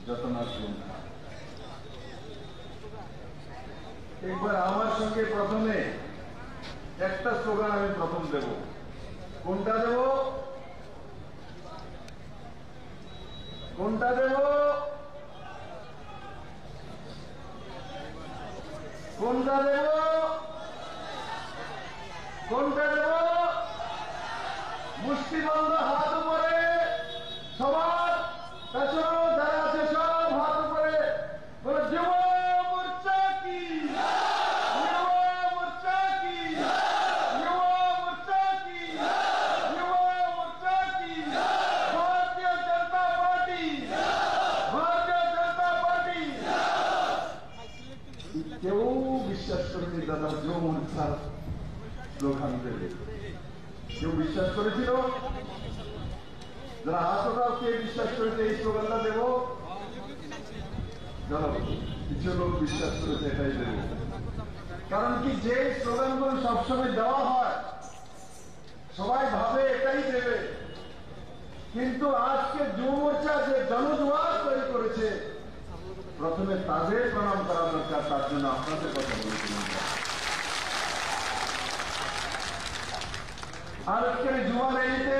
যত না শুন। একবার আমার সঙ্গে প্রথমে একটা স্লোগান আমি প্রথম দেব। কোনটা দেব? কোনটা দেব? কোনটা দেব? কোনটা দেব? মুষ্টিবন্ধ হাত উপরে, সবার পেছনে যারা আছে সব হাত উপরে বলে যুব মোর্চা কি, যুব মোর্চা কি, যুব মোর্চা কি, যুব মোর্চা কি, ভারতীয় জনতা পার্টি, ভারতীয় জনতা পার্টি। কেউ বিশ্বাস করেনি দাদা যুব মোর্চার স্লোগান দেবে। কেউ বিশ্বাস করেছিল? যারা হাতটাও কে বিশ্বাস করেছে এই স্লোগানটা দেব? কিছু লোক বিশ্বাস করেছে এটাই দেব। কারণ কি, যে স্লোগানগুলো সবসময় দেওয়া হয় সবাই ভাবে এটাই দেবে, কিন্তু আজকে যুব মোর্চা যে জনজোয়ার তৈরি করেছে, প্রথমে তাদের প্রণাম করা দরকার। তার জন্য আপনাদের কথা বলেছিলাম। আর আজকের যুবা র্যালিতে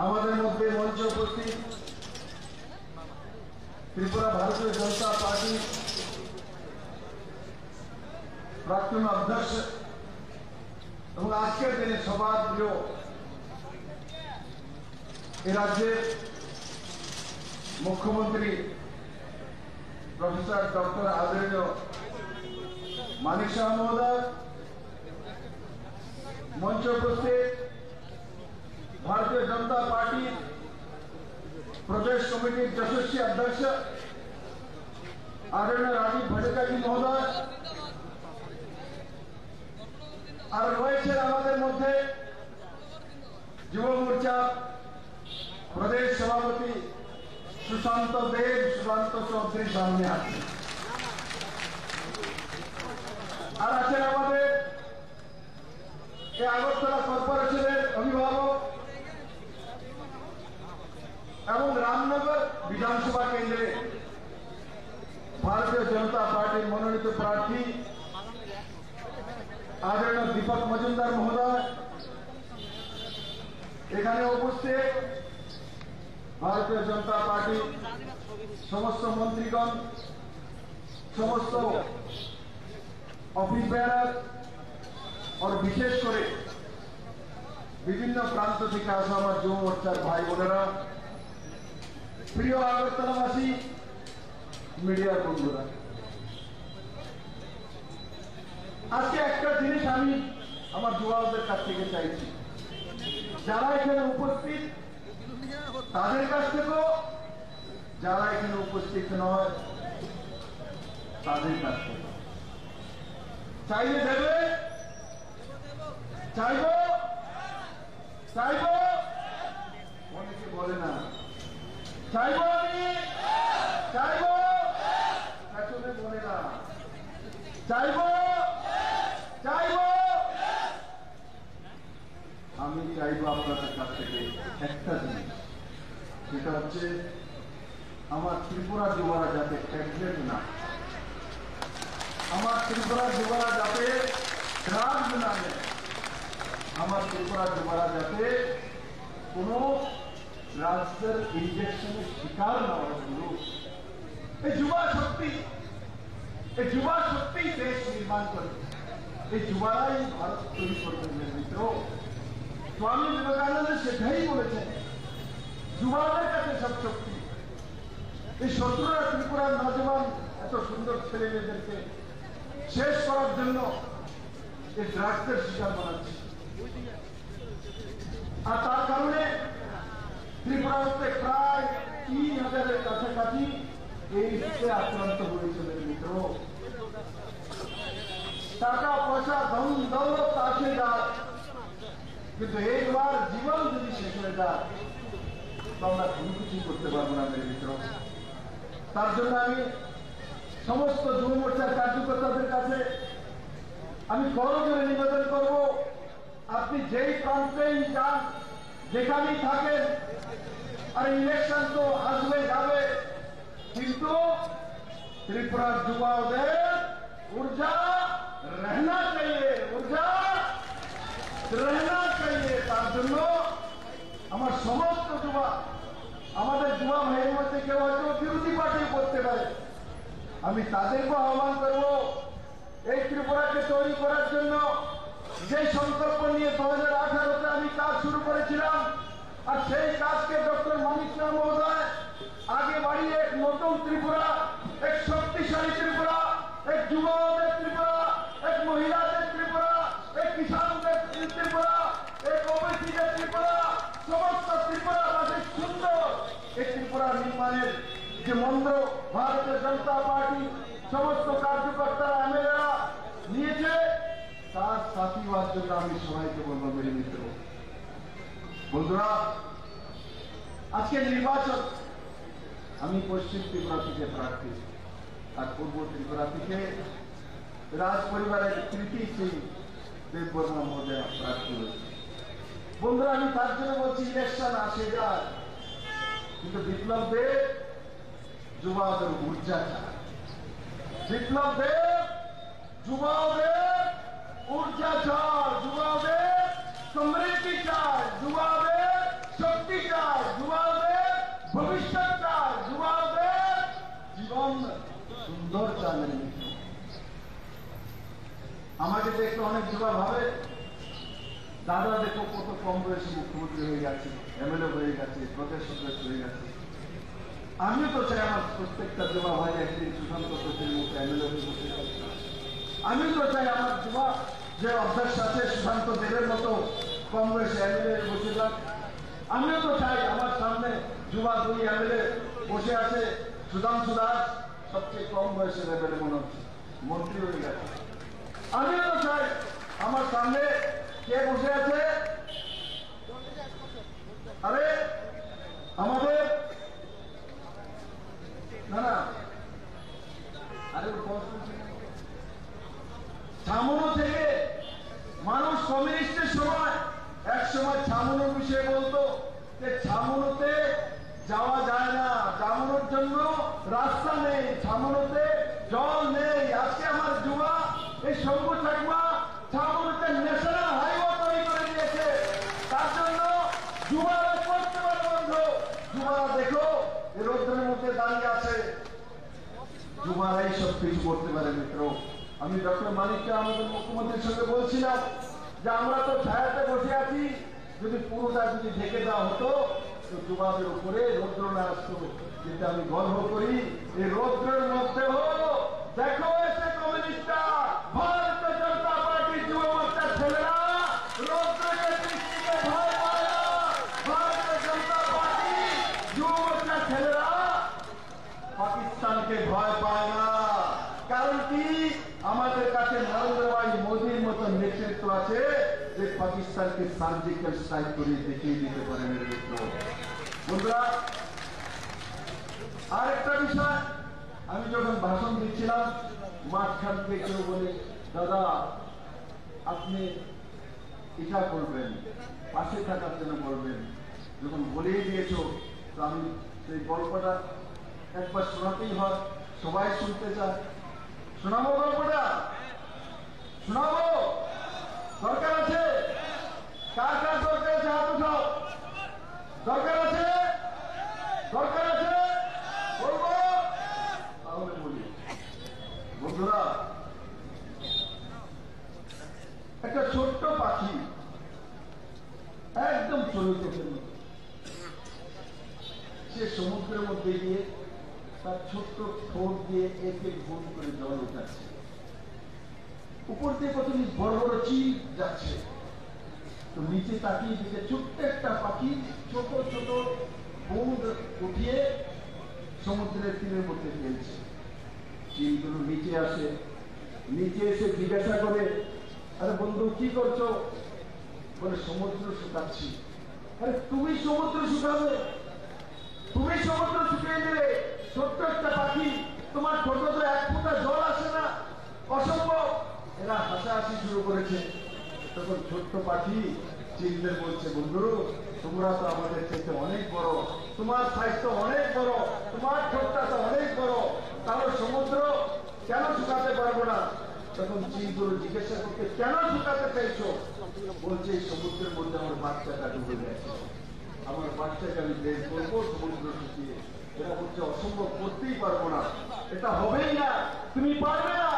আমাদের মধ্যে মঞ্চে উপস্থিত ত্রিপুরা ভারতীয় জনতা পার্টি প্রাক্তন অধ্যক্ষ এবং আজকের দিনে সবার প্রিয় এ রাজ্যের মুখ্যমন্ত্রী প্রফেসর ডক্টর আদরণীয় মানিক শাহ মহোদয়, মঞ্চে উপস্থিত भारतीय जनता पार्टी प्रदेश कमिटी यशस्वी अध्यक्ष आदरणीय राजीव भट्टाचार्य जी महोदय और रयेछेन आमादेर मध्य युव मोर्चा प्रदेश सभापति सुशांत देव, सुशांत चौधरी सामने आছেন। আর আছেন আমাদের এই আগরতলা কর্পোরেশনের অভিভাবক এবং रामनगर विधानसभा केंद्रे भारतीय जनता पार्टी मनोनीत प्रार्थी आदरणीय दीपक मजुमदार महोदय एखाने उपस्थित भारतीय जनता पार्टी समस्त मंत्रीगण, समस्त ऑफिस बेयार और विशेष करे विभिन्न प्रांत থেকে আসা আমার যুব মোর্চার ভাই বোনেরা, প্রিয় আগরতলাবাসী, মিডিয়ার বন্ধুরা, আজকে একটা জিনিস আমি আমার যুবকদের কাছ থেকে চাইছি, যারা এখানে উপস্থিত তাদের কাছ থেকেও, যারা এখানে উপস্থিত নয় তাদের কাছ থেকে চাইলে দেবে, চাইব চাইব, অনেকে বলে না চাইব, আমি চাইব, পেছনে বলে না চাইব, চাইব, আমি চাইব আপনাদের কাছ থেকে একটা জিনিস, সেটা হচ্ছে আমার ত্রিপুরা যুবরা যাতে ট্যাবলেট না, আমার ত্রিপুরা যুবরা যাতে ড্রাগস না নেয়, আমার ত্রিপুরা যুবরা যাতে কোনো রাজ্যের ইনজেকশনের শিকার না হয়। এই যুবা শক্তি, এই যুবা শক্তি দেশ নির্মাণ করে, এই যুবারাই ভারত তৈরি করবেন। মিত্র, স্বামী বিবেকানন্দ সেটাই বলেছেন, যুবাদের কাছে সব শক্তি। এই শত্রুরা ত্রিপুরার নজওয়ান এত সুন্দর ছেলে মেয়েদেরকে শেষ করার জন্য এই ড্রাগসের শিকার বানাচ্ছে, আর তার কারণে ত্রিপুরাতে প্রায় 3000-এর কাছাকাছি এইডসে আক্রান্ত হয়েছিলেন। মিত্র, টাকা পয়সা ধন দৌলত আসে যায়, কিন্তু একবার জীবন যদি শেষ হয়ে যায় তো আমরা কোনো কিছু করতে পারবো না মিত্র। তার জন্য আমি সমস্ত যুব মোর্চার কার্যকর্তাদের কাছে আমি করজোরে নিবেদন করব, আপনি যেই প্রান্তেই যান, যেখানেই থাকেন, আর ইলেকশন তো আসবে যাবে, কিন্তু ত্রিপুরার যুবাদের ऊर्जा रहना चाहिए, ऊर्जा रहना चाहिए। তার জন্য আমার সমস্ত যুবা, আমাদের যুবা ভাইয়ের মধ্যে কেউ হয়তো বিরোধী পার্টি করতে পারে, আমি তাদেরকে আহ্বান করব এই ত্রিপুরাকে তৈরি করার জন্য যে সংকল্প নিয়ে 2018-তে আমি কাজ শুরু করেছিলাম, আর সেই কাজকে ডক্টর মানিক রায় মহোদয় আগে বাড়িয়ে এক নতুন ত্রিপুরা, এক শক্তিশালী ত্রিপুরা, এক যুবকদের ত্রিপুরা, এক মহিলাদের ত্রিপুরা, এক কিষানদের ত্রিপুরা, এক ওবিসিদের ত্রিপুরা, সমস্ত ত্রিপুরাবাসীর সুন্দর এই ত্রিপুরা নির্মাণের যে মন্ত্র ভারতীয় জনতা পার্টি সমস্ত কার্যকর্তারা এমএলএরা নিয়েছে, তার সাথী হওয়ার জন্য আমি সবাইকে বলবো মেরে মিত্র বন্ধুরা, আজকে নির্বাচন, আমি পশ্চিম ত্রিপুরা থেকে প্রার্থী আর পূর্ব ত্রিপুরা থেকে রাজ পরিবারের কৃতি সিং দেববর্মা মহোদয় প্রার্থী হয়েছে। বন্ধুরা, আমি তার জন্য বলছি ইলেকশন আসে যায়, কিন্তু বিপ্লব দেব যুবাদের ऊर्जा চায়, বিপ্লব দেব যুবাদের ऊर्जा চায়, যুবাদের সমৃদ্ধি চায়, যুবাদের শক্তি চায়, যুবাদের ভবিষ্যৎ চায়, যুবাদের জীবন সুন্দর চায়। আমাকে দেখতে অনেক যুবা ভাবে দাদা দেখো কত কম বয়সে মুখ্যমন্ত্রী হয়ে গেছে, এমএলএ হয়ে গেছে, প্রদেশ সদস্য হয়ে গেছে। আমিও তো চাই আমার প্রত্যেকটা যুবা ভাই একদিন সুশান্ত চৌধুরীর মতো এমএলএ হয়ে বসে গেছে। আমিও তো চাই আমার যুবা যে অধ্যক্ষ আছে সুশান্ত দেবের মতো কম বয়সে এমএলএ বসে যাক। আমিও তো চাই আমার সামনে যুবা 2 এমএলএ বসে আছে, সুধাংশু দাস সবচেয়ে কম বয়সের এমএলএ মনে হচ্ছে, মন্ত্রী হয়ে গেছে। আমিও তো চাই আমার সামনে কে বসে আছে, আরে আমাদের না আরে ছামুনো থেকে মানুষ কমিউনিস্টের সময় এক সময় ছামুনোর বিষয়ে বলতো যে ছামুনোতে যাওয়া যায় না, ছামুনোর জন্য রাস্তা নেই, ছামুনোতে জল নেই। আজকে আমার যুবা এই শম্ভু চাকমা ছামুনোতে ন্যাশনাল হাইওয়ে তৈরি করে দিয়েছে, তার জন্য যুবারা করতে পারে বন্ধ। যুবারা দেখো এই রোদ্রের মধ্যে দাঁড়িয়ে আছে, যুবারাই সব কিছু করতে পারে মিত্র। আমি ডক্টর মানিককে আমাদের মুখ্যমন্ত্রীর সঙ্গে বলছিলাম যে আমরা তো ছায়াতে বসে আছি, যদি পুরোটা যদি ঢেকে দেওয়া হতো তো যুবাদের উপরে রৌদ্র না আসতো। কিন্তু আমি গর্ব করি এই রৌদ্রের মধ্যেও দেখো এসে কমিউনিস্টরা, ভারতীয় জনতা পার্টির যুব মোর্চার ছেলেরা রৌদ্রকে দৃষ্টিকে ভয় পায় না। ভারতীয় জনতা পার্টি যুব মোর্চার ছেলেরা পাকিস্তানকে ভয় পায় না। কারণ কি, আমাদের কাছে নরেন্দ্র ভাই মোদীর মতো নেতৃত্ব আছে যে পাকিস্তানকে সার্জিক্যাল স্ট্রাইক করে দেখিয়ে দিতে পারে। বন্ধুরা, আর একটা বিষয়, আমি যখন ভাষণ দিচ্ছিলাম মাঝখান থেকে কেউ বলে দাদা আপনি এটা করবেন, পাশে থাকার জন্য বলবেন। যখন বলেই দিয়েছ তো আমি সেই গল্পটা একবার শোনাতেই হয়, সবাই শুনতে চায়। শোনাবো গল্পটা, শোনাবো? দরকার আছে? কার কার দরকার আছে হাত উঠাও। দরকার আছে? দরকার আছে বলবো? তাহলে বলি। বন্ধুরা, একটা ছোট্ট পাখি একদম চলিত সে সমুদ্রের মধ্যে গিয়ে তার ছোট্ট ঠোঁট দিয়ে এক এক গুণ করে জল উঠাচ্ছে। উপর দিয়ে কত বড় বড় চিল যাচ্ছে, তো নিচে তাকিয়ে দিকে ছোট্ট একটা পাখি ছোট ছোট বুঁদ উঠিয়ে সমুদ্রের তীরের মধ্যে ফেলছে। চিলগুলো নিচে আসে, নিচে এসে জিজ্ঞাসা করে আরে বন্ধু কি করছো? বলে সমুদ্র শুকাচ্ছি। আরে তুমি সমুদ্র শুকাবে? তুমি সমুদ্র শুকিয়ে দিলে? ছোট্ট একটা পাখি, তোমার ছোট তো 1 ফোঁটা জল আসে না, অসম্ভব। এরা হাসাহাসি শুরু করেছে। তখন ছোট্ট পাখি চিলদের বলছে বন্ধু তোমরা তো আমাদের চাইতে অনেক বড়, তোমার সাইজ তো অনেক বড়, তোমার ঠোঁটটা তো অনেক বড়, তাহলে সমুদ্র কেন শুকাতে পারবো না? তখন চিনগুলো জিজ্ঞাসা করতে, কেন শুকাতে চাইছো? বলছে এই সমুদ্রের মধ্যে আমার বাচ্চাটা ডুবে গেছে, আমার বাচ্চাকে আমি বের করবো সমুদ্র শুকিয়ে। এটা হচ্ছে অসম্ভব, করতেই পারবো না, এটা হবেই না, তুমি পারবে না।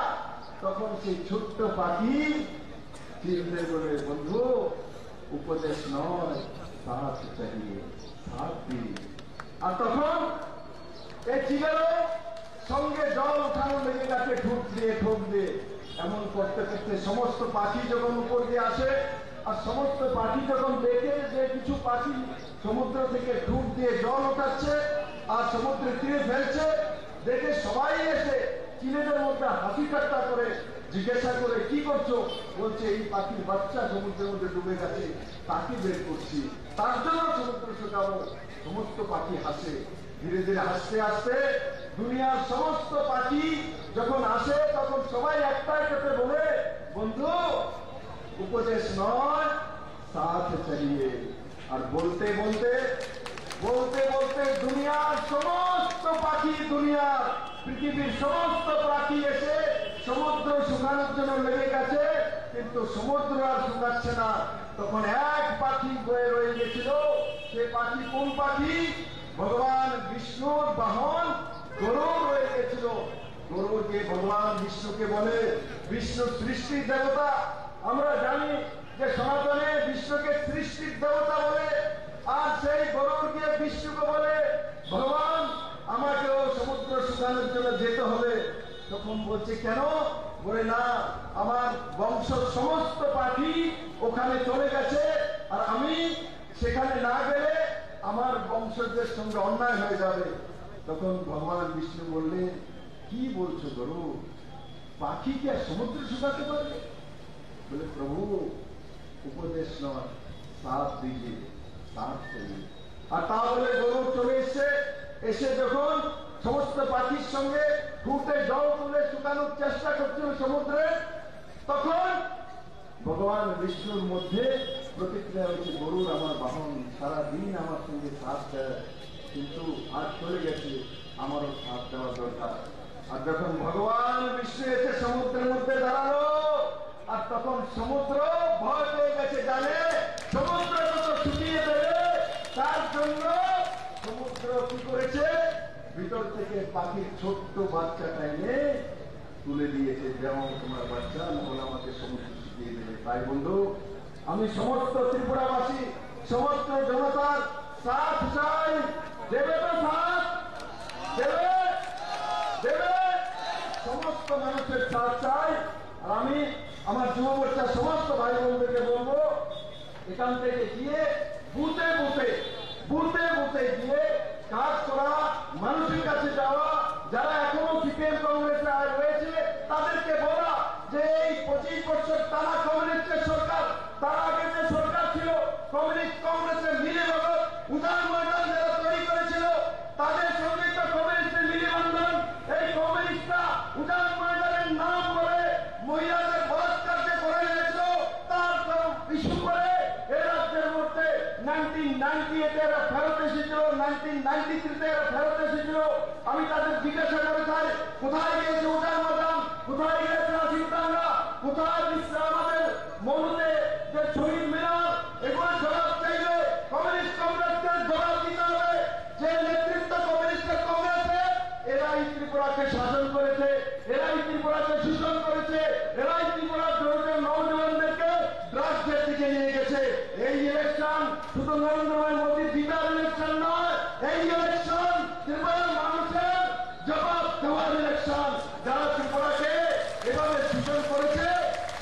তখন সেই ছোট্ট পাখি চিনতে বলে, বন্ধু উপদেশ নয়, সাথ চাইয়ে, সাথ দিই। আর তখন এই চিলেরও সঙ্গে জল উঠানো লেগে গেছে, ঠোক দিয়ে ঠোক দিয়ে। এমন করতে করতে সমস্ত পাখি যখন উপর দিয়ে আসে, আর সমস্ত পাখি যখন দেখে যে কিছু পাখি সমুদ্র থেকে ঠুক দিয়ে জল ওঠাচ্ছে আর সমুদ্রের তীরে ফেলছে, দেখে সবাই এসে চিলেদের মধ্যে হাসি ঠাট্টা করে জিজ্ঞাসা করে, কি করছো? বলছে এই পাখির বাচ্চা সমুদ্রের মধ্যে ডুবে গেছে, তাকে বের করছি, তার জন্য সমুদ্র শুকাবো। সমস্ত পাখি হাসে। ধীরে ধীরে হাসতে হাসতে দুনিয়ার সমস্ত পাখি যখন আসে, তখন সবাই একটাই কথা বলে, বন্ধু উপদেশ নয়, সাথ চালিয়ে। আর বলতে বলতে বলতে বলতে দুনিয়ার সমস্ত পাখি, দুনিয়ার পৃথিবীর সমস্ত পাখি এসে সমুদ্র শুকানোর জন্য লেগে গেছে, কিন্তু সমুদ্র আর শুকাচ্ছে না। তখন এক পাখি বয়ে রয়ে গেছিল। সে পাখি কোন পাখি? ভগবান বিষ্ণুর বাহন গরু রয়ে গেছিল। গরুকে ভগবান বিষ্ণুকে বলে বিষ্ণু সৃষ্টির দেবতা। আমরা জানি যে সনাতনে বিষ্ণুকে সৃষ্টির দেবতা বলে, আর সেই গরুকে বিষ্ণুকে বলে ভগবান আমাকেও সমুদ্র শুকানোর জন্য যেতে হবে। তখন বলছে কেন? বলে না, আমার বংশ সমস্ত পাখি ওখানে চলে গেছে, আর আমি সেখানে না গেলে আমার বংশজদের সঙ্গে অন্যায় হয়ে যাবে। তখন ভগবান বিষ্ণু বললেন, কি বলছো গরু, পাখি কি আর সমুদ্র শুকাতে পারবে? বলে প্রভু উপদেশ নয়, সাথ দিকে, সাথ করি। আর তা বলে গরু চলে এসছে। এসে যখন সমস্ত পাখির সঙ্গে ঠুটে জল তুলে শুকানোর চেষ্টা করছিল সমুদ্রে, তখন ভগবান বিষ্ণুর মধ্যে প্রতিক্রিয়া হয়েছে, গরুর আমার বাহন সারাদিন আমার সঙ্গে সাথ দেয়, কিন্তু আজ চলে গেছে, আমারও সাথ দেওয়া দরকার। আর যখন ভগবান বিষ্ণু এসে সমুদ্রের মধ্যে দাঁড়ালো, আর তখন সমুদ্র ভয় পেয়ে গেছে, জানে সমুদ্র যত শুকিয়ে দেবে, তার জন্য সমুদ্র কি করেছে, ভিতর থেকে পাখির ছোট্ট বাচ্চাটা এনে তুলে দিয়েছে, যেমন তোমার বাচ্চা, নহলে আমাকে সমুদ্র শুকিয়ে দেবে। তাই বন্ধু, আমি সমস্ত ত্রিপুরাবাসী, সমস্ত জনতার সাথ চাই। দেবে তো সাথ? দেবে? দেবে? সমস্ত মানুষের সাথ চাই। আর আমি আমার যুব মোর্চার সমস্ত ভাই বোনদেরকে বলবো, এখান থেকে গিয়ে বুথে বুথে বুথে বুথে গিয়ে কাজ করা, মানুষের কাছে যাওয়া, যারা এখনো সিপিএম কংগ্রেসে রয়েছে তাদেরকে বলা যে এই 25 বছর তারা কমিউনিস্টের সরকার, তার আগে যে সরকার ছিল কমিউনিস্ট কংগ্রেসের মিলে ভগত উদার ময়দান যারা তৈরি করেছিল, তাদের সঙ্গে তো কমিউনিস্টের মিলে বন্ধন। এই কমিউনিস্টরা উদার ময়দানের নাম করে মহিলাদের বলাৎকার যে করে নিয়েছিল, তার ইস্যু করে এ রাজ্যের মধ্যে 1998 এরা ফেরত এসেছিল, 1993 এরা ফেরত এসেছিল। আমি তাদের জিজ্ঞাসা করে চাই, কোথায় গিয়েছে উদার ময়দান, কোথায় গিয়েছে আসিফাঙ্গা, কোথায় আমাদের মনুতে যে শহীদ মিনার, এগুলো জবাব চাইলে কমিউনিস্ট কংগ্রেসকে জবাব দিতে হবে। যে নেতৃত্ব কমিউনিস্টের কংগ্রেসে, এরাই ত্রিপুরাকে শাসন করেছে, এরাই ত্রিপুরাকে শোষণ করেছে, এরাই ত্রিপুরার নৌজওয়ানদেরকে ড্রাগসের দিকে নিয়ে গেছে। এই ইলেকশন শুধু নরেন্দ্র মোদী জিতার ইলেকশন নয়, এই ইলেকশন ত্রিপুরার মানুষের জবাব দেওয়ার ইলেকশন। যারা ত্রিপুরাকে এভাবে শোষণ করেছে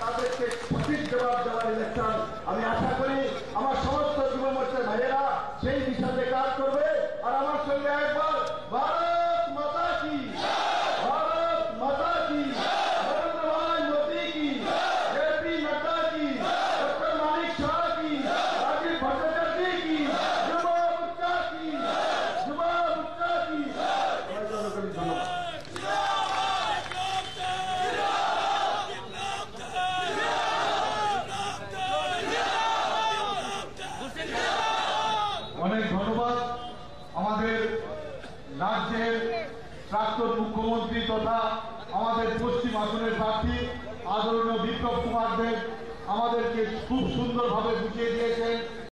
তাদেরকে সঠিক জবাব দেওয়ার ইলেকশন। আমি আশা করি আমার সমস্ত যুব মোর্চার ভাইয়েরা সেই বিষয়ে কাজ করবে। আর আমার সঙ্গে একবার ভারত মাতা কি, ভারত মাতা কি, নরেন্দ্র ভাই মোদী কি, জেপি নাড্ডা কি, ডক্টর মানিক শাহ কি, রাজীব ভট্টাচার্য কি, যুব মোর্চা কি, যুব মোর্চা কি। ধন্যবাদ। প্রাক্তন মুখ্যমন্ত্রী তথা আমাদের পশ্চিম আসনের প্রার্থী আদরণীয় বিপ্লব কুমার দেব আমাদেরকে খুব সুন্দরভাবে বুঝিয়ে দিয়েছেন